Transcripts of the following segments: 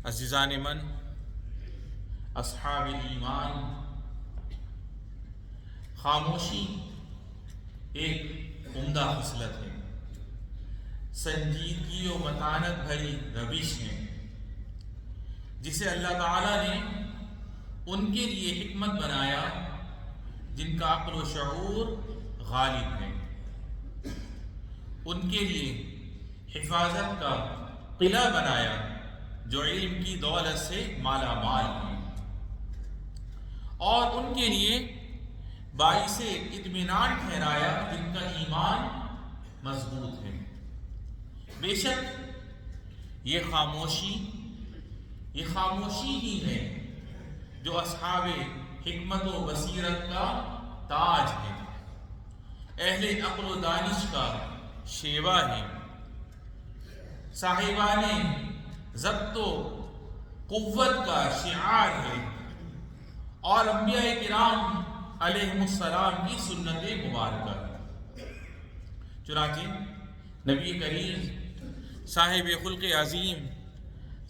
عزیزان من، اصحاب ایمان، خاموشی ایک عمدہ خصلت ہے، سنجیدگی و متانت بھری روش ہے جسے اللہ تعالیٰ نے ان کے لیے حکمت بنایا جن کا عقل و شعور غالب ہے، ان کے لیے حفاظت کا قلعہ بنایا جو علم کی دولت سے مالا مال ہیں، اور ان کے لیے باعث اطمینان ٹھہرایا جن کا ایمان مضبوط ہے۔ بے شک یہ خاموشی ہی ہے جو اصحاب حکمت و بصیرت کا تاج ہے، اہل عقل و دانش کا شیوا ہے، صاحبان ضبط و قوت کا شعار ہے، اور انبیاء کرام علیہم السلام کی سنت مبارکہ ہے۔ چنانچہ نبی کریم صاحب خلق عظیم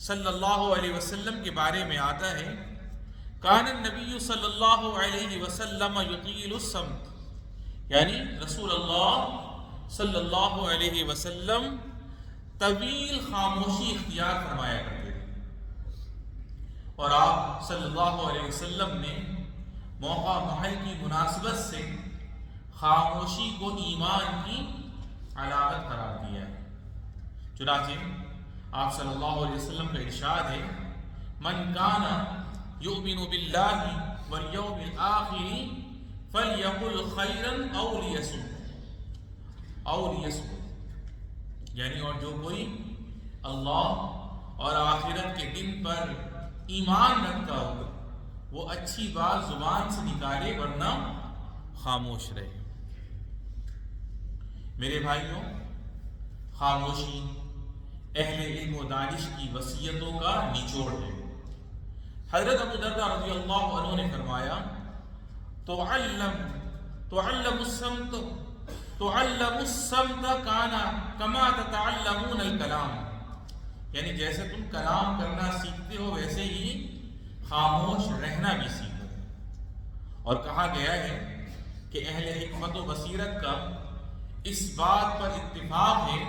صلی اللہ علیہ وسلم کے بارے میں آتا ہے، کان النبی صلی اللہ علیہ وسلم یطیل الصمت، یعنی رسول اللہ صلی اللہ علیہ وسلم طویل خاموشی اختیار فرمایا کرتے تھے، اور آپ صلی اللہ علیہ وسلم نے موقع محل کی مناسبت سے خاموشی کو ایمان کی علامت قرار دیا ہے۔ چنانچہ آپ صلی اللہ علیہ وسلم کا ارشاد ہے، من کان یؤمن باللہ والیوم الآخر فلیقل خیرا او لیصمت، یعنی اور جو کوئی اللہ اور آخرت کے دن پر ایمان رکھتا ہو وہ اچھی بات زبان سے نکالے ورنہ خاموش رہے۔ میرے بھائیوں، خاموشی اہل علم و دانش کی وصیتوں کا نچوڑ ہے۔ حضرت ابو درداء رضی اللہ عنہ نے فرمایا، تعلم الصمت کما تتعلمون الکلام، یعنی جیسے تم کلام کرنا سیکھتے ہو ویسے ہی خاموش رہنا بھی سیکھو۔ اور کہا گیا ہے کہ اہل حکمت و بصیرت کا اس بات پر اتفاق ہے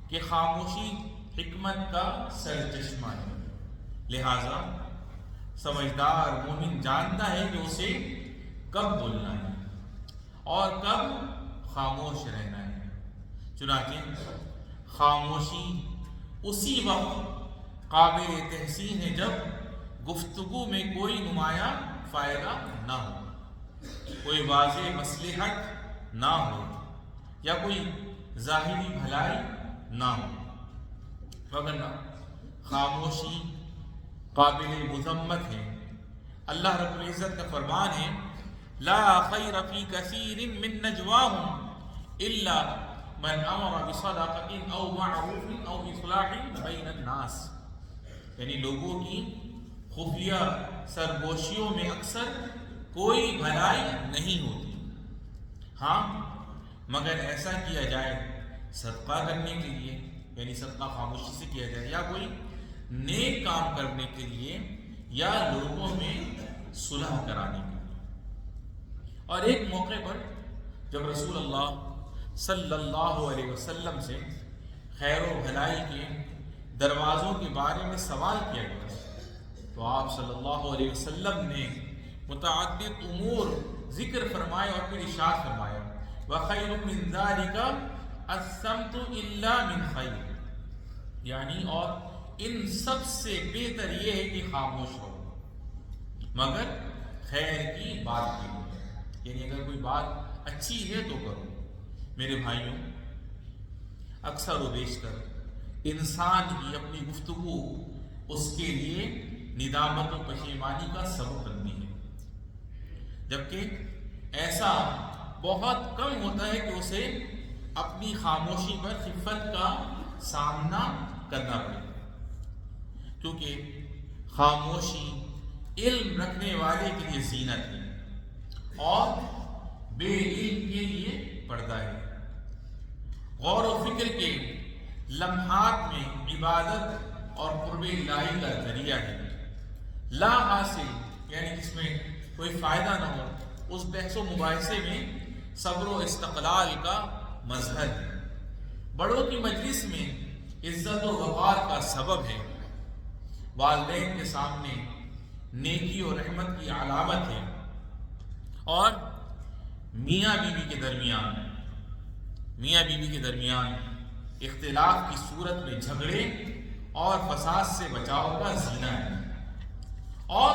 کہ خاموشی حکمت کا سرچشمہ ہے، لہذا سمجھدار مومن جانتا ہے کہ اسے کب بولنا ہے اور کب خاموش رہنا ہے۔ چنانچہ خاموشی اسی وقت قابل تحسین ہے جب گفتگو میں کوئی نمایاں فائدہ نہ ہو، کوئی واضح مصلحت نہ ہو، یا کوئی ظاہری بھلائی نہ ہو، وگرنہ خاموشی قابل مذمت ہے۔ اللہ رب العزت کا فرمان ہے، لا خیر فی کثیر من نجواہم الا من امر بصدقۃ او معروف او اصلاح بین الناس، یعنی لوگوں کی خفیہ سرگوشیوں میں اکثر کوئی بھلائی نہیں ہوتی، ہاں مگر ایسا کیا جائے صدقہ کرنے کے لیے، یعنی صدقہ خاموشی سے کیا جائے، یا کوئی نیک کام کرنے کے لیے، یا لوگوں میں صلح کرانے کے لیے۔ اور ایک موقع پر جب رسول اللہ صلی اللہ علیہ وسلم سے خیر و بھلائی کے دروازوں کے بارے میں سوال کیا گیا تو آپ صلی اللہ علیہ وسلم نے متعدد امور ذکر فرمائے اور پھر ارشاد فرمایا، وَخَيْرٌ مِّن ذَلِكَ الصَّمْتُ إِلَّا مِنْ خَيْرٍ، یعنی اور ان سب سے بہتر یہ ہے کہ خاموش ہو مگر خیر کی بات کے لیے، یعنی اگر کوئی بات اچھی ہے تو کرو۔ میرے بھائیوں، اکثر و بیشتر انسان کی اپنی گفتگو اس کے لیے ندامت و پشیمانی کا سبب بنتی ہے، جبکہ ایسا بہت کم ہوتا ہے کہ اسے اپنی خاموشی پر خفت کا سامنا کرنا پڑے، کیونکہ خاموشی علم رکھنے والے کے لیے زینت ہے اور بے علم کے لیے پردہ ہے۔ غور و فکر کے لمحات میں عبادت اور قرب الہی کا ذریعہ ہے۔ لا حاصل یعنی جس میں کوئی فائدہ نہ ہو، اس بحث و مباحثے میں صبر و استقلال کا مظہر ہے۔ بڑوں کی مجلس میں عزت و وقار کا سبب ہے، والدین کے سامنے نیکی اور رحمت کی علامت ہے، اور میاں بیوی کے درمیان اختلاف کی صورت میں جھگڑے اور فساد سے بچاؤ کا زینہ ہے، اور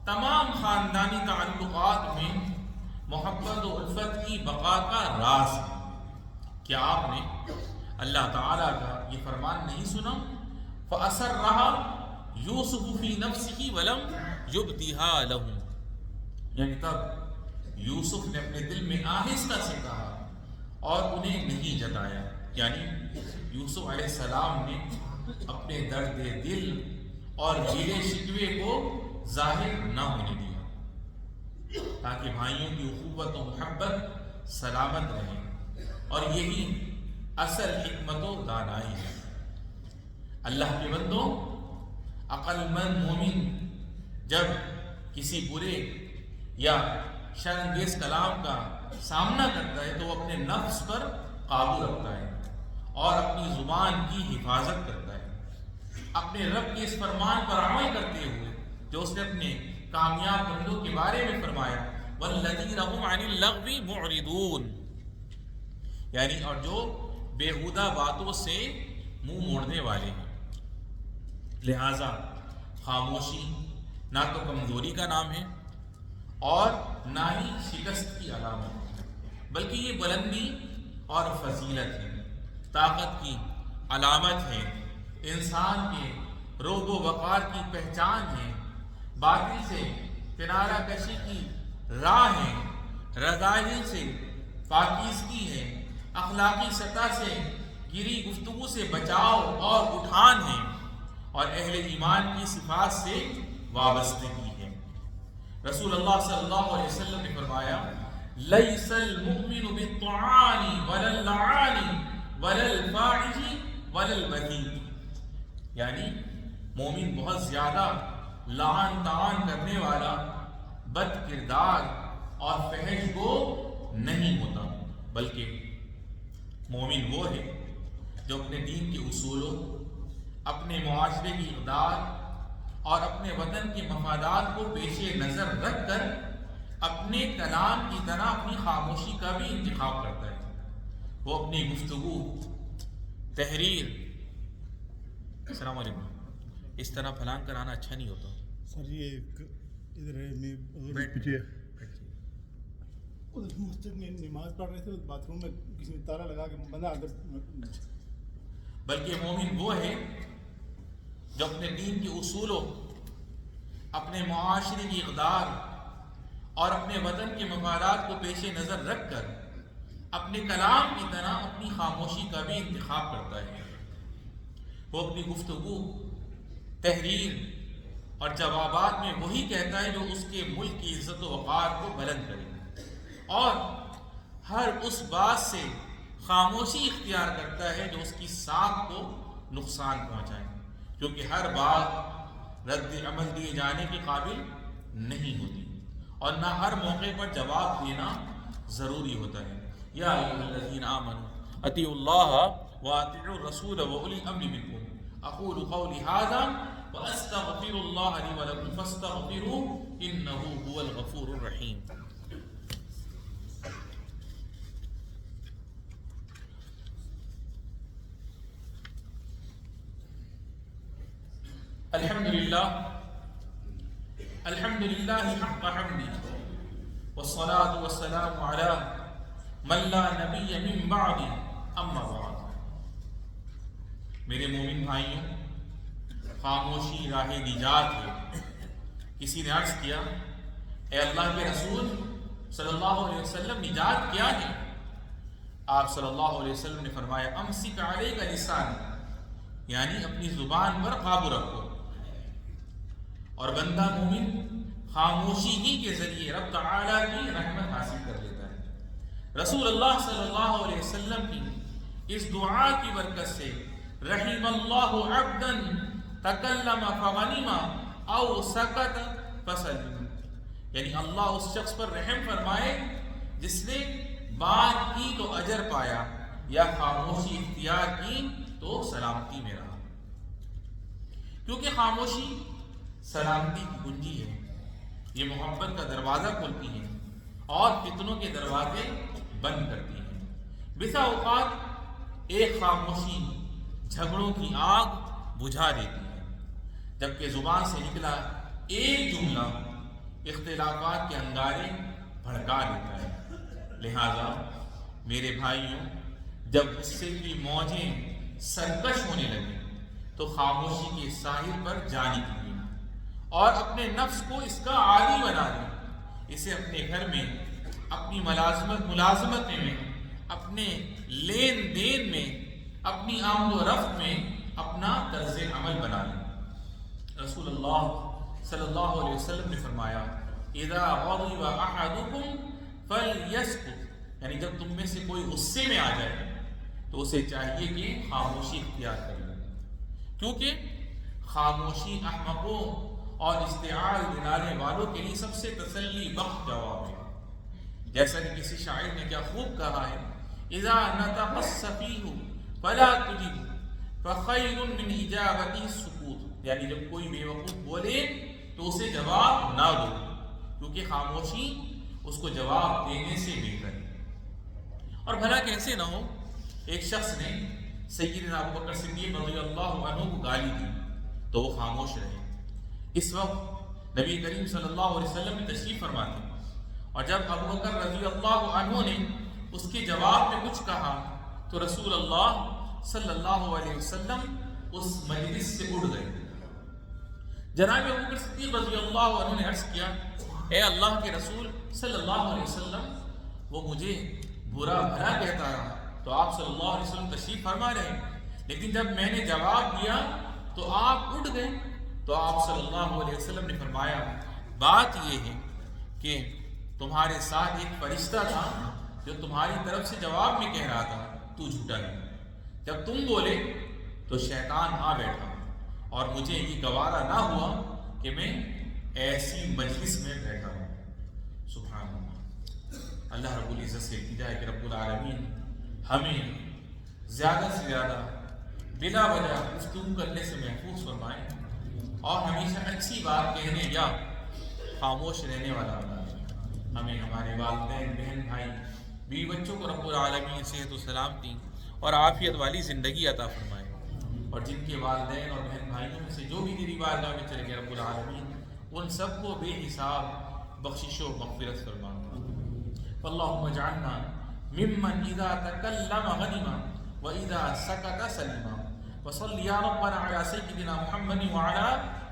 تمام خاندانی تعلقات میں محبت و الفت کی بقا کا راز ہے۔ کیا آپ نے اللہ تعالیٰ کا یہ فرمان نہیں سنا؟ فَأَسَرَّهَا يُوسُفُ فِي نَفْسِهِ وَلَمْ يُبْدِهَا لَهُمْ، یعنی تب یوسف نے اپنے دل میں آہستہ سے کہا اور انہیں نہیں جتایا، یعنی یوسف علیہ السلام نے اپنے درد دل اور گیلے شکوے کو ظاہر نہ ہونے دیا، تاکہ بھائیوں کی اخوت و محبت سلامت رہے، اور یہی اصل حکمت و دانائی ہے۔ اللہ کے بندوں، عقل مند مومن جب کسی برے یا شرانگیز کلام کا سامنا کرتا ہے تو وہ اپنے نفس پر قابو رکھتا ہے اور اپنی زبان کی حفاظت کرتا ہے، اپنے رب کے اس فرمان پر عمل کرتے ہوئے جو اس نے اپنے کامیاب بندوں کے بارے میں فرمایا، وَالَّذِينَ هُمْ عَنِ اللَّغْوِ مُعْرِضُونَ، یعنی اور جو بیہودہ باتوں سے منہ موڑنے والے ہیں۔ لہذا خاموشی نہ تو کمزوری کا نام ہے اور نہ ہی شکست کی علامت ہے، بلکہ یہ بلندی اور فضیلت ہے، طاقت کی علامت ہے، انسان کے روب و وقار کی پہچان ہے، باطل سے کنارہ کشی کی راہ ہے، رذائل سے پاکیزگی ہے، اخلاقی سطح سے گری گفتگو سے بچاؤ اور اٹھان ہے، اور اہل ایمان کی صفات سے وابستگی ہے۔ رسول اللہ صلی اللہ علیہ وسلم نے فرمایا، لَيْسَ الْمُؤْمِنُ بِالطَّعَانِ وَلَا اللَّعَانِ وَلَا الْفَاحِشِ وَلَا الْبَذِيءِ، یعنی مومن بہت زیادہ لعن طعن کرنے والا، بد کردار اور فحش گو نہیں ہوتا، بلکہ مومن وہ ہے جو اپنے دین کے اصولوں، اپنے معاشرے کی اقدار اور اپنے وطن کے مفادات کو پیش نظر رکھ کر اپنے کلام کی طرح اپنی خاموشی کا بھی انتخاب کرتا ہے۔ وہ اپنی گفتگو، تحریر، السلام علیکم، اس طرح پھلان کر آنا اچھا نہیں ہوتا۔ سر یہ ادھر مسجد میں نماز پڑھ رہے تھے، باتھ روم میں کسی نے تالا لگا کے بندہ اندر، بلکہ مومن وہ ہے جو اپنے دین کے اصولوں، اپنے معاشرے کی اقدار اور اپنے وطن کے مفادات کو پیش نظر رکھ کر اپنے کلام کی طرح اپنی خاموشی کا بھی انتخاب کرتا ہے۔ وہ اپنی گفتگو، تحریر اور جوابات میں وہی کہتا ہے جو اس کے ملک کی عزت و وقار کو بلند کرے، اور ہر اس بات سے خاموشی اختیار کرتا ہے جو اس کی ساکھ کو نقصان پہنچائے، کیونکہ ہر بات رد عمل دیے جانے کے قابل نہیں ہوتی، اور نہ ہر موقع پر جواب دینا ضروری ہوتا ہے۔ یا ایھا الذین آمنوا اطیعوا اللہ واطیعوا الرسول واولی الامر منکم، اقول قولی ھذا واستغفر اللہ لی ولکم فاستغفروہ انہ ھو الغفور الرحیم۔ الحمد للہ حق حمدہ والصلاة والسلام علی من لا نبی من بعد اما بعد۔ میرے مومن بھائیوں، خاموشی راہ نجات ہے۔ کسی نے عرض کیا، اے اللہ کے رسول صلی اللہ علیہ وسلم، نجات کیا ہے؟ آپ صلی اللہ علیہ وسلم نے فرمایا، امسک علیک لسانک، یعنی اپنی زبان پر قابو رکھو، اور بندہ مومن خاموشی ہی کے ذریعے رب تعالیٰ کی رحمت حاصل کر لیتا ہے۔ رسول اللہ صلی اللہ علیہ وسلم کی اس دعا کی برکت سے رحم اللہ عبدا تکلم فغنم او سکت فسلم، یعنی اللہ اس شخص پر رحم فرمائے جس نے بات کی تو اجر پایا، یا خاموشی اختیار کی تو سلامتی میں رہا، کیونکہ خاموشی سلامتی کی کنجی ہے، یہ محبت کا دروازہ کھولتی ہے اور فتنوں کے دروازے بند کرتی ہے۔ بسا اوقات ایک خاموشی جھگڑوں کی آگ بجھا دیتی ہے، جبکہ زبان سے نکلا ایک جملہ اختلافات کے انگارے بھڑکا دیتا ہے۔ لہذا میرے بھائیوں، جب غصے کی موجیں سرکش ہونے لگیں تو خاموشی کے ساحل پر جا نکلیے اور اپنے نفس کو اس کا عادی بنا دیں، اسے اپنے گھر میں، اپنی ملازمت میں، اپنے لین دین میں، اپنی آمد و رفت میں اپنا طرز عمل بنا لیں۔ رسول اللہ صلی اللہ علیہ وسلم نے فرمایا اذا غضب احدکم فلیسکت، یعنی جب تم میں سے کوئی غصے میں آ جائے تو اسے چاہیے کہ خاموشی اختیار کر لے، کیونکہ خاموشی احمقوں اور اشتعال دلانے والوں کے لیے سب سے تسلی بخش جواب ہے۔ جیسا کہ کسی شاعر نے کیا خوب کہا ہے، اذا نطق السفیہ فلا تجب فخیر من اجابتہ السکوت، یعنی جب کوئی بے وقوف بولے تو اسے جواب نہ دو، کیونکہ خاموشی اس کو جواب دینے سے بہتر ہے۔ اور بھلا کیسے نہ ہو، ایک شخص نے سیدنا ابوبکر صدیق رضی اللہ عنہ کو گالی دی تو وہ خاموش رہے۔ اس وقت نبی کریم صلی اللہ علیہ وسلم نے تشریف فرما تھے، اور جب ابوبکر رضی اللہ عنہ نے اس کے جواب میں کچھ کہا تو رسول اللہ صلی اللہ علیہ وسلم اس مجلس سے اٹھ گئے۔ جناب ابوبکر صدیق رضی اللہ عنہ نے عرض کیا، اے اللہ کے رسول صلی اللہ علیہ وسلم، وہ مجھے برا بھلا کہتا رہا تو آپ صلی اللہ علیہ وسلم تشریف فرما رہے، لیکن جب میں نے جواب دیا تو آپ اٹھ گئے۔ تو آپ صلی اللہ علیہ وسلم نے فرمایا، بات یہ ہے کہ تمہارے ساتھ ایک فرشتہ تھا جو تمہاری طرف سے جواب میں کہہ رہا تھا تو جھوٹا نہیں، جب تم بولے تو شیطان آ بیٹھا اور مجھے یہ گوارا نہ ہوا کہ میں ایسی مجلس میں بیٹھا ہوں۔ سبحان اللہ۔ اللہ رب العزت سے التجا ہے کہ رب العالمین ہمیں زیادہ سے زیادہ بلا وجہ گفتگو کرنے سے محفوظ فرمائے اور ہمیشہ اچھی بات کہنے یا خاموش رہنے والا بنائے۔ ہمیں ہمارے والدین، بہن بھائی، بیوی بچوں کو رب العالمین صحت و سلامتی اور عافیت والی زندگی عطا فرمائے، اور جن کے والدین اور بہن بھائیوں میں سے جو بھی تیری بارگاہ میں چلے گئے رب العالمین ان سب کو بے حساب بخشش و مغفرت فرما۔ اللہم اجعلنا ممن اذا تکلم غنما واذا سکت سلما، وصل یا ربنا علی سیدنا محمد وعلی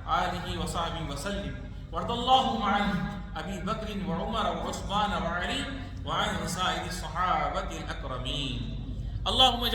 آلہ وصحبہ وسلم، وارض اللہم عن ابی بکر وعمر وعثمان وعلی وعن سائر الصحابة الاکرمین۔ اللہم